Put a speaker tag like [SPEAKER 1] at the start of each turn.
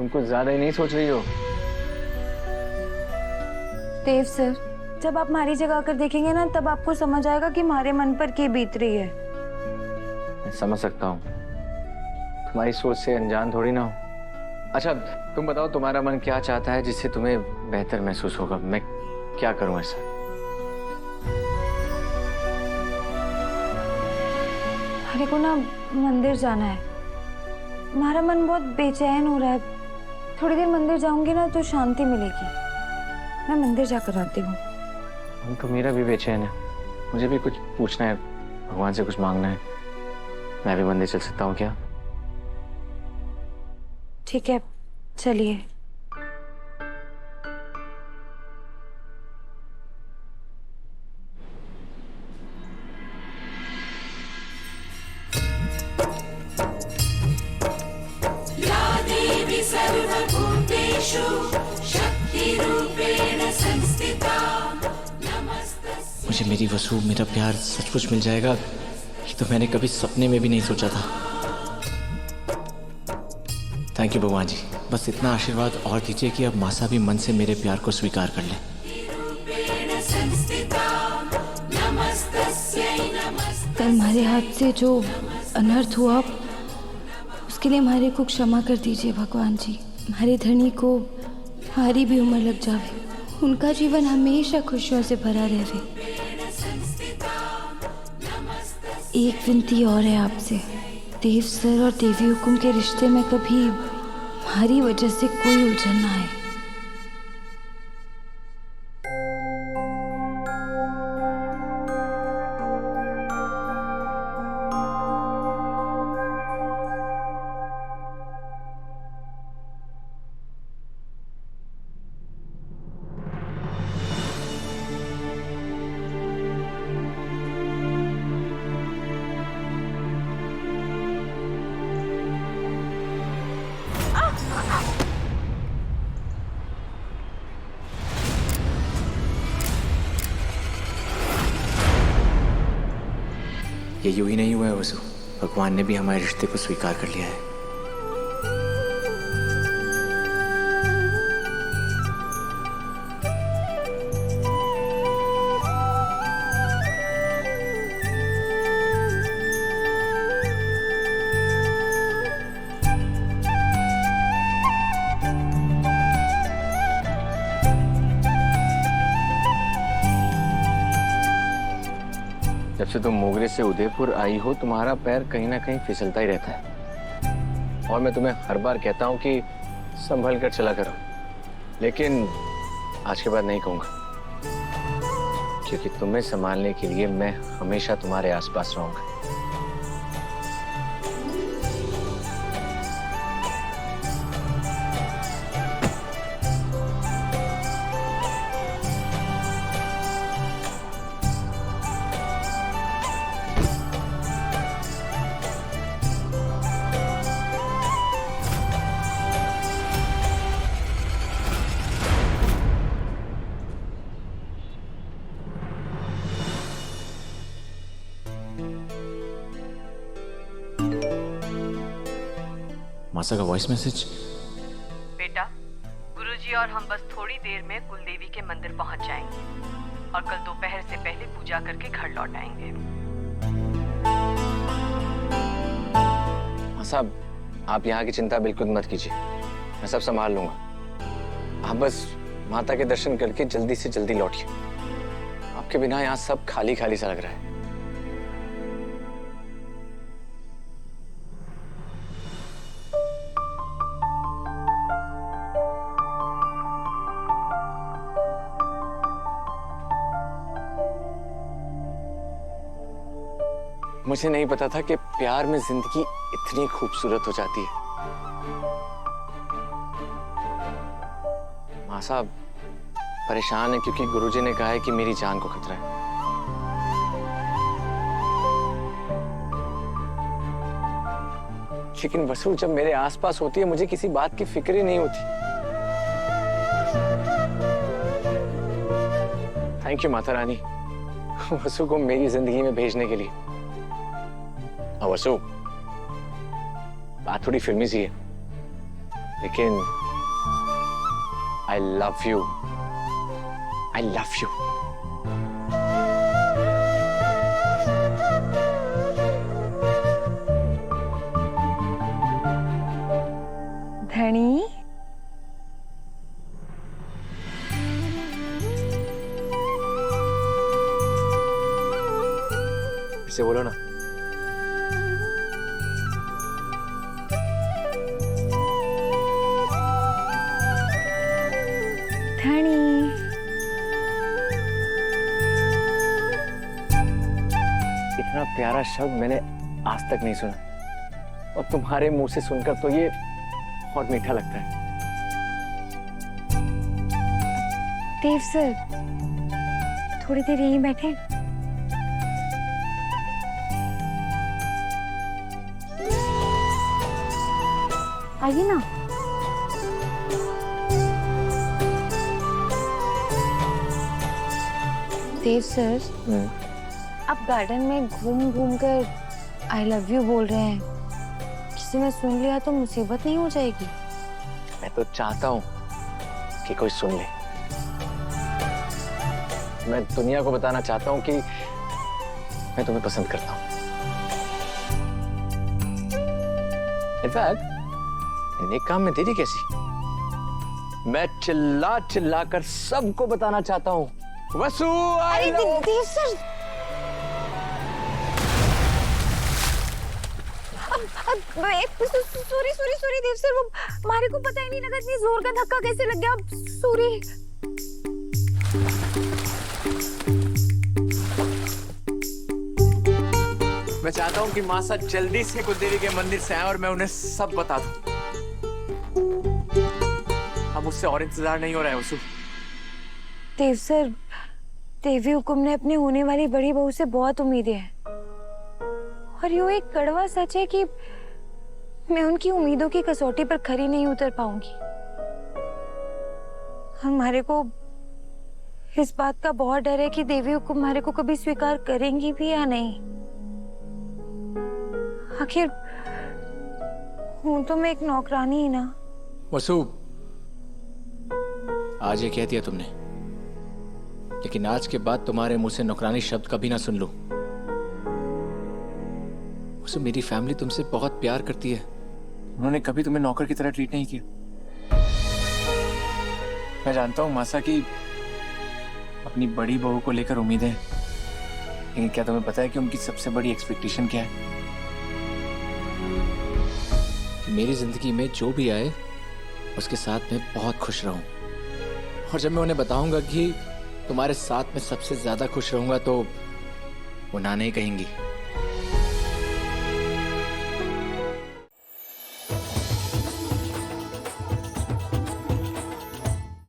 [SPEAKER 1] तुम कुछ ज्यादा ही नहीं सोच रही हो?
[SPEAKER 2] देव सर, जब आप हमारी जगह आकर देखेंगे ना, तब आपको समझ आएगा कि हमारे मन पर क्या बीत रही है।
[SPEAKER 1] मैं समझ सकता हूँ, तुम्हारी सोच से अनजान थोड़ी ना हो। अच्छा तुम बताओ, तुम्हारा मन क्या चाहता है जिससे तुम्हें बेहतर महसूस होगा? मैं क्या करूं ऐसा?
[SPEAKER 2] हमारे को ना मंदिर जाना है। हमारा मन बहुत बेचैन हो रहा है। थोड़ी देर मंदिर जाऊंगी ना तो शांति मिलेगी। मैं मंदिर जाकर आती हूँ।
[SPEAKER 1] हम तो मेरा भी बेचैन है, मुझे भी कुछ पूछना है, भगवान से कुछ मांगना है। मैं भी मंदिर चल सकता हूँ क्या?
[SPEAKER 2] ठीक है, चलिए।
[SPEAKER 1] मुझे मेरी वसु, मेरा प्यार सचमुच मिल जाएगा, ये तो मैंने कभी सपने में भी नहीं सोचा था। थैंक यू भगवान जी, बस इतना आशीर्वाद और दीजिए कि अब मासा भी मन से मेरे प्यार को स्वीकार कर ले।
[SPEAKER 2] कल हमारे हाथ से जो अनर्थ हुआ, उसके लिए हमारे को क्षमा कर दीजिए भगवान जी। हमारे धनी को हमारी भी उम्र लग जावे, उनका जीवन हमेशा खुशियों से भरा रहे। एक विनती और है आपसे, देव सर और देवी हुकुम के रिश्ते में कभी हमारी वजह से कोई उलझन ना आए।
[SPEAKER 1] ये यूं ही नहीं हुआ है वसु, भगवान ने भी हमारे रिश्ते को स्वीकार कर लिया है। जब से तुम मोगरे से उदयपुर आई हो, तुम्हारा पैर कहीं ना कहीं फिसलता ही रहता है, और मैं तुम्हें हर बार कहता हूँ कि संभल कर चला करो, लेकिन आज के बाद नहीं कहूंगा, क्योंकि तुम्हें संभालने के लिए मैं हमेशा तुम्हारे आसपास रहूंगा। मासा का वॉइस मैसेज।
[SPEAKER 3] बेटा, गुरुजी और हम बस थोड़ी देर में कुलदेवी के मंदिर पहुंच जाएंगे और कल दोपहर से पहले पूजा करके घर लौट आएंगे।
[SPEAKER 1] मासा, आप यहाँ की चिंता बिल्कुल मत कीजिए, मैं सब संभाल लूंगा। आप बस माता के दर्शन करके जल्दी से जल्दी लौटिए। आपके बिना यहाँ सब खाली खाली सा लग रहा है। मुझे नहीं पता था कि प्यार में जिंदगी इतनी खूबसूरत हो जाती है। माँ साहब परेशान है क्योंकि गुरुजी ने कहा है कि मेरी जान को खतरा है। लेकिन वसु जब मेरे आसपास होती है, मुझे किसी बात की फिक्र ही नहीं होती। थैंक यू माता रानी, वसु को मेरी जिंदगी में भेजने के लिए। वसु, बात थोड़ी फिल्मी सी है, लेकिन I love you, I love you.
[SPEAKER 2] धनी,
[SPEAKER 1] इसे बोलो ना।
[SPEAKER 2] धनी,
[SPEAKER 1] इतना प्यारा शब्द मैंने आज तक नहीं सुना, और तुम्हारे मुंह से सुनकर तो ये बहुत मीठा लगता है।
[SPEAKER 2] देव सर, थोड़ी देर यहीं बैठे। आइए ना। देव सर, आप गार्डन में घूम घूम कर आई लव यू बोल रहे हैं। किसी ने सुन लिया तो मुसीबत नहीं हो जाएगी?
[SPEAKER 1] मैं तो चाहता हूं कि कोई सुन ले। मैं दुनिया को बताना चाहता हूं कि मैं तुम्हें पसंद करता हूं। इनफैक्ट नेक काम में देरी कैसी? मैं चिल्ला चिल्ला कर सबको बताना चाहता हूं, वसु आई
[SPEAKER 2] अरे
[SPEAKER 1] लव।
[SPEAKER 2] देव सर, सॉरी सॉरी सॉरी देव सर, वो हमारे को पता ही नहीं लगा इतनी जोर का धक्का कैसे लग गया। सॉरी।
[SPEAKER 1] मैं चाहता हूं कि मासा जल्दी से कुलदेवी के मंदिर से आए और मैं उन्हें सब बता दूं। अब मुझसे और इंतजार नहीं हो रहा है वसु।
[SPEAKER 2] देव सर, देवी हुकुम ने अपने होने वाली बड़ी बहू से बहुत उम्मीदें हैं, और यो एक कड़वा सच है कि मैं उनकी उम्मीदों की कसौटी पर खरी नहीं उतर पाऊंगी। हमारे को इस बात का बहुत डर है कि देवी हुकुम हमारे को कभी स्वीकार करेंगी भी या नहीं। आखिर हूं तो मैं एक नौकरानी ही ना।
[SPEAKER 4] वसु, आज ये कह दिया तुमने, लेकिन आज के बाद तुम्हारे मुंह से नौकरानी शब्द कभी ना सुन लूं। वसु, मेरी फैमिली तुमसे बहुत प्यार करती है। उन्होंने कभी तुम्हें नौकर की तरह ट्रीट नहीं किया। मैं जानता हूं मासा की अपनी बड़ी बहू को लेकर उम्मीदें हैं, लेकिन क्या तुम्हें पता है कि उनकी सबसे बड़ी एक्सपेक्टेशन क्या है? कि मेरी जिंदगी में जो भी आए उसके साथ मैं बहुत खुश रहूं, और जब मैं उन्हें बताऊंगा कि तुम्हारे साथ मैं सबसे ज्यादा खुश रहूंगा तो वो ना नहीं कहेंगी।